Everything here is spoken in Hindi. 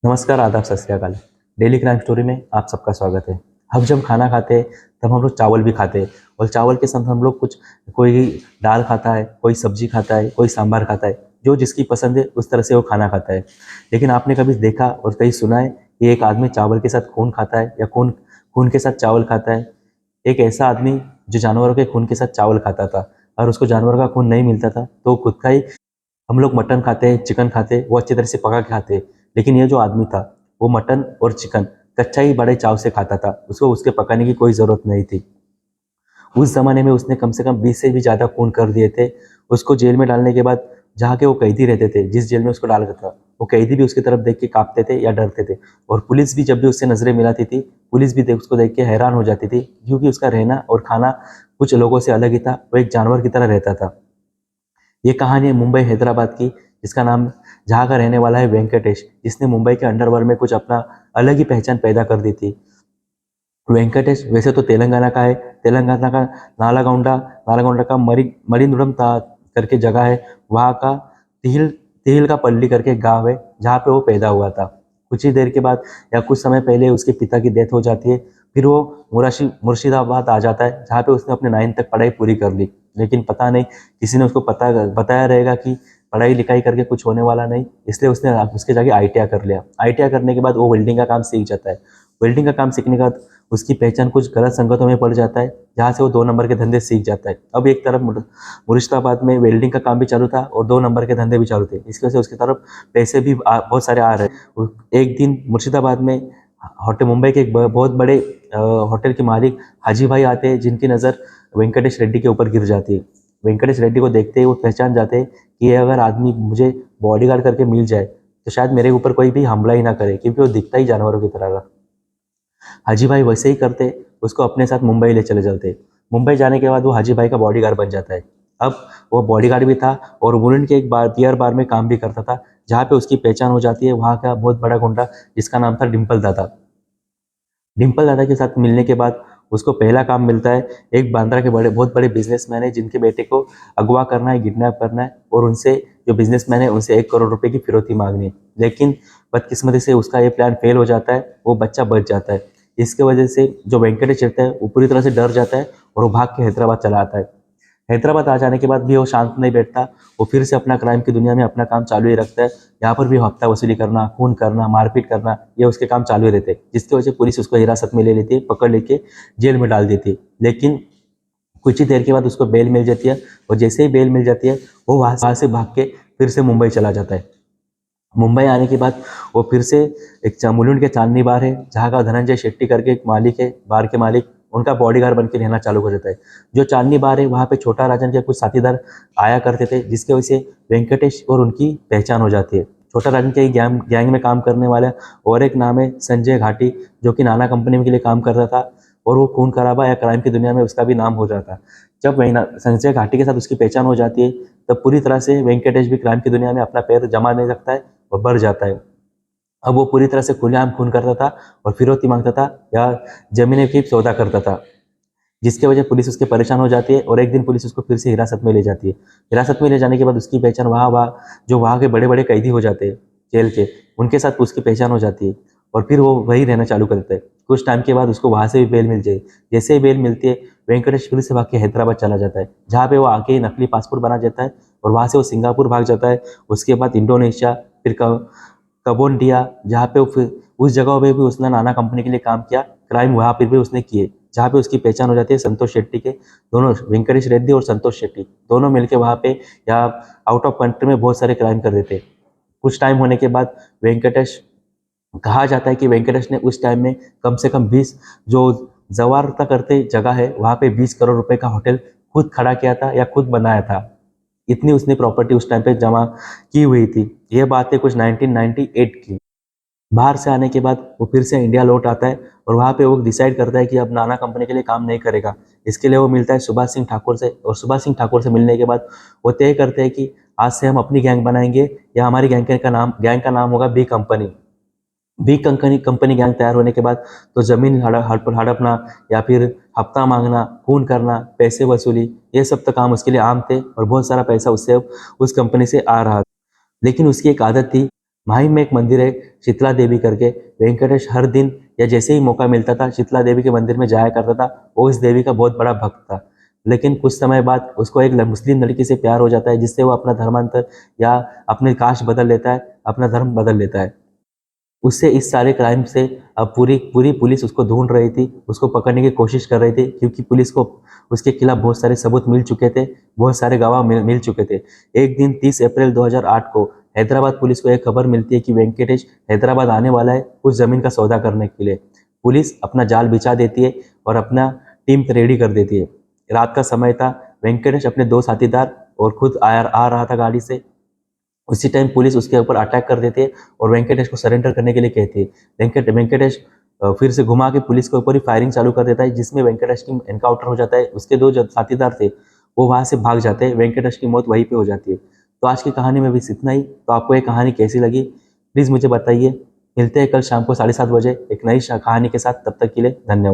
नमस्कार, आदाब, सत श्री अकाल। डेली क्राइम स्टोरी में आप सबका स्वागत है। हम जब खाना खाते हैं तब हम लोग चावल भी खाते हैं और चावल के साथ हम लोग कुछ कोई दाल खाता है, कोई सब्जी खाता है, कोई सांभर खाता है। जो जिसकी पसंद है उस तरह से वो खाना खाता है। लेकिन आपने कभी देखा और कहीं सुना है कि एक आदमी चावल के साथ खून खाता है या खून खून के साथ चावल खाता है? एक ऐसा आदमी जो जानवरों के खून के साथ चावल खाता था और उसको जानवर का खून नहीं मिलता था तो खुद का ही हम लोग मटन खाते हैं, चिकन खाते हैं, वो अच्छी तरह से पका के खाते हैं। लेकिन ये जो आदमी था, वो मटन और चिकन कच्चा ही बड़े चाव से खाता था। उसको उसके पकाने की कोई ज़रूरत नहीं थी। उस ज़माने में उसने कम से कम 20 से भी ज़्यादा खून कर दिए थे। उसको जेल में डालने के बाद जहाँ के वो कैदी रहते थे, जिस जेल में उसको डाला था, वो कैदी भी उसकी तरफ देख के काँपते थे या डरते थे। और पुलिस भी जब भी उससे नज़रें मिलाती थी, पुलिस भी उसको देख के हैरान हो जाती थी, क्योंकि उसका रहना और खाना कुछ लोगों से अलग ही था। वो एक जानवर की तरह रहता था। ये कहानी है मुंबई हैदराबाद की, जिसका नाम जहाँ का रहने वाला है वेंकटेश, जिसने मुंबई के अंडरवर्ल्ड में कुछ अपना अलग ही पहचान पैदा कर दी थी। वेंकटेश वैसे तो तेलंगाना का है। तेलंगाना का नालागोंडा नालागोंडा का मरिंदुरम करके जगह है। वहाँ का तिहिल तिहिल का पल्ली करके एक गाँव है, जहाँ पे वो पैदा हुआ था। कुछ ही देर के बाद या कुछ समय पहले उसके पिता की डेथ हो जाती है। फिर वो मुर्शिदाबाद आ जाता है, जहाँ पे उसने अपने 9th तक पढ़ाई पूरी कर ली। लेकिन पता नहीं, किसी ने उसको बताया रहेगा कि पढ़ाई लिखाई करके कुछ होने वाला नहीं, इसलिए उसने उसके जाके आईटीआई कर लिया। आईटीआई करने के बाद वो वेल्डिंग का काम सीख जाता है। वेल्डिंग का काम सीखने के बाद उसकी पहचान कुछ गलत संगतों में पड़ जाता है, जहाँ से वो 2 नंबर के धंधे सीख जाता है। अब एक तरफ मुर्शिदाबाद में वेल्डिंग का काम भी चालू था और 2 नंबर के धंधे भी चालू थे। इसकी वजह से उसकी तरफ पैसे भी बहुत सारे आ रहे हैं। एक दिन मुर्शिदाबाद में होटल मुंबई के एक बहुत बड़े होटल के मालिक हाजी भाई आते हैं, जिनकी नज़र वेंकटेश रेड्डी के ऊपर गिर जाती है। वेंकटेश रेड्डी को देखते ही वो पहचान जाते हैं कि ये अगर आदमी मुझे बॉडीगार्ड करके मिल जाए तो शायद मेरे ऊपर कोई भी हमला ही ना करे, क्योंकि वो दिखता ही जानवरों की तरह का। हाजी भाई वैसे ही करते, उसको अपने साथ मुंबई ले चले जाते। मुंबई जाने के बाद वो हाजी भाई का बॉडीगार्ड बन जाता है। अब वो बॉडीगार्ड भी था और वुलन के एक बियर बार में काम भी करता था, जहाँ पे उसकी पहचान हो जाती है वहाँ का बहुत बड़ा गुंडा, जिसका नाम था डिम्पल दादा। डिम्पल दादा के साथ मिलने के बाद उसको पहला काम मिलता है। एक बांद्रा के बहुत बड़े बिजनेसमैन है, जिनके बेटे को अगवा करना है, किडनैप करना है और उनसे, जो बिजनेसमैन है, उनसे 1 करोड़ रुपए की फिरौती मांगनी है। लेकिन बदकिस्मती से उसका ये प्लान फेल हो जाता है, वो बच्चा बच जाता है। इसके वजह से जो वेंकटेश रहता है वो पूरी तरह से डर जाता है और वो भाग के हैदराबाद चला आता है। हैदराबाद आ जाने के बाद भी वो शांत नहीं बैठता। वो फिर से अपना क्राइम की दुनिया में अपना काम चालू ही रखता है। यहाँ पर भी हफ्ता वसूली करना, खून करना, मारपीट करना, ये उसके काम चालू ही रहते हैं, जिसकी वजह से पुलिस उसको हिरासत में ले लेती है, पकड़ लेके जेल में डाल देती है। लेकिन कुछ ही देर के बाद उसको बेल मिल जाती है और जैसे ही बेल मिल जाती है वो वहाँ से भाग के फिर से मुंबई चला जाता है। मुंबई आने के बाद वो फिर से एक मुलुंड के चांदनी बार है, जहाँ का धनंजय शेट्टी करके एक मालिक है, बार के मालिक, उनका बॉडीगार्ड बन के रहना चालू कर देता है। जो चांदनी बार है वहाँ पे छोटा राजन के कुछ साथीदार आया करते थे, जिसकी वजह से वेंकटेश और उनकी पहचान हो जाती है। छोटा राजन के गैंग गैंग में काम करने वाला और एक नाम है संजय घाटी, जो कि नाना कंपनी के लिए काम करता था और वो खून खराबा या क्राइम की दुनिया में उसका भी नाम हो जाता है। जब संजय घाटी के साथ उसकी पहचान हो जाती है, तब पूरी तरह से वेंकटेश भी क्राइम की दुनिया में अपना पैर जमा नहीं सकता है और बढ़ जाता है। अब वो पूरी तरह से खुलेआम खून करता था और फिरौती मांगता था या जमीनें की सौदा करता था, जिसकी वजह पुलिस उसके परेशान हो जाती है और एक दिन पुलिस उसको फिर से हिरासत में ले जाती है। हिरासत में ले जाने के बाद उसकी पहचान वहाँ के बड़े बड़े कैदी हो जाते हैं जेल के, उनके साथ उसकी पहचान हो जाती है और फिर वो वही रहना चालू कर देता है। कुछ टाइम के बाद उसको वहाँ से भी बेल मिल जाए। जैसे ही बेल मिलती है, वेंकटेश फिर से भाग के हैदराबाद चला जाता है, जहाँ पे वो आके नकली पासपोर्ट बना जाता है और वहाँ से वो सिंगापुर भाग जाता है। उसके बाद इंडोनेशिया, फिर कबोडिया, जहाँ पे फिर उस जगह पे भी उसने नाना कंपनी के लिए काम किया, क्राइम वहाँ पर भी उसने किए, जहाँ पे उसकी पहचान हो जाती है संतोष शेट्टी के। दोनों, वेंकटेश रेड्डी और संतोष शेट्टी, दोनों मिलके वहाँ पे या आउट ऑफ कंट्री में बहुत सारे क्राइम कर देते। कुछ टाइम होने के बाद वेंकटेश, कहा जाता है कि वेंकटेश ने उस टाइम में कम से कम 20, जो जवारता करते जगह है वहाँ पे 20 करोड़ रुपए का होटल खुद खड़ा किया था या खुद बनाया था। इतनी उसने प्रॉपर्टी उस टाइम पे जमा की हुई थी। ये बात है कुछ 1998 की। बाहर से आने के बाद वो फिर से इंडिया लौट आता है और वहाँ पे वो डिसाइड करता है कि अब नाना कंपनी के लिए काम नहीं करेगा। इसके लिए वो मिलता है सुभाष सिंह ठाकुर से और सुभाष सिंह ठाकुर से मिलने के बाद वो तय करते हैं कि आज से हम अपनी गैंग बनाएंगे या हमारी गैंग का नाम होगा B company. B company company gang तैयार होने के बाद तो जमीन हड़पना या फिर हफ्ता मांगना, खून करना, पैसे वसूली, ये सब तो काम उसके लिए आम थे और बहुत सारा पैसा उससे उस कंपनी से आ रहा था। लेकिन उसकी एक आदत थी माही में एक मंदिर है शीतला देवी करके। वेंकटेश हर दिन या जैसे ही मौका मिलता था शीतला देवी के मंदिर में जाया करता था। वो इस देवी का बहुत बड़ा भक्त था। लेकिन कुछ समय बाद उसको एक मुस्लिम लड़की से प्यार हो जाता है, जिससे वो अपना धर्मांतर या अपने कास्ट बदल लेता है, अपना धर्म बदल लेता है। उससे इस सारे क्राइम से अब पूरी पूरी पुलिस उसको ढूंढ रही थी, उसको पकड़ने की कोशिश कर रही थी, क्योंकि पुलिस को उसके खिलाफ बहुत सारे सबूत मिल चुके थे, बहुत सारे गवाह मिल चुके थे। एक दिन 30 अप्रैल 2008 को हैदराबाद पुलिस को एक खबर मिलती है कि वेंकटेश हैदराबाद आने वाला है कुछ ज़मीन का सौदा करने के लिए। पुलिस अपना जाल बिछा देती है और अपना टीम रेडी कर देती है। रात का समय था, वेंकटेश अपने दो साथीदार और खुद आ रहा था गाड़ी से। उसी टाइम पुलिस उसके ऊपर अटैक कर देती है और वेंकटेश को सरेंडर करने के लिए कहती है। वेंकटेश फिर से घुमा के पुलिस के ऊपर ही फायरिंग चालू कर देता है, जिसमें वेंकटेश की एनकाउंटर हो जाता है। उसके दो जो साथीदार थे वो वहां से भाग जाते हैं, वेंकटेश की मौत वहीं पे हो जाती है। तो आज की कहानी में बस इतना ही। तो आपको ये कहानी कैसी लगी प्लीज़ मुझे बताइए। मिलते हैं कल शाम को 7:30 बजे एक नई कहानी के साथ। तब तक के लिए धन्यवाद।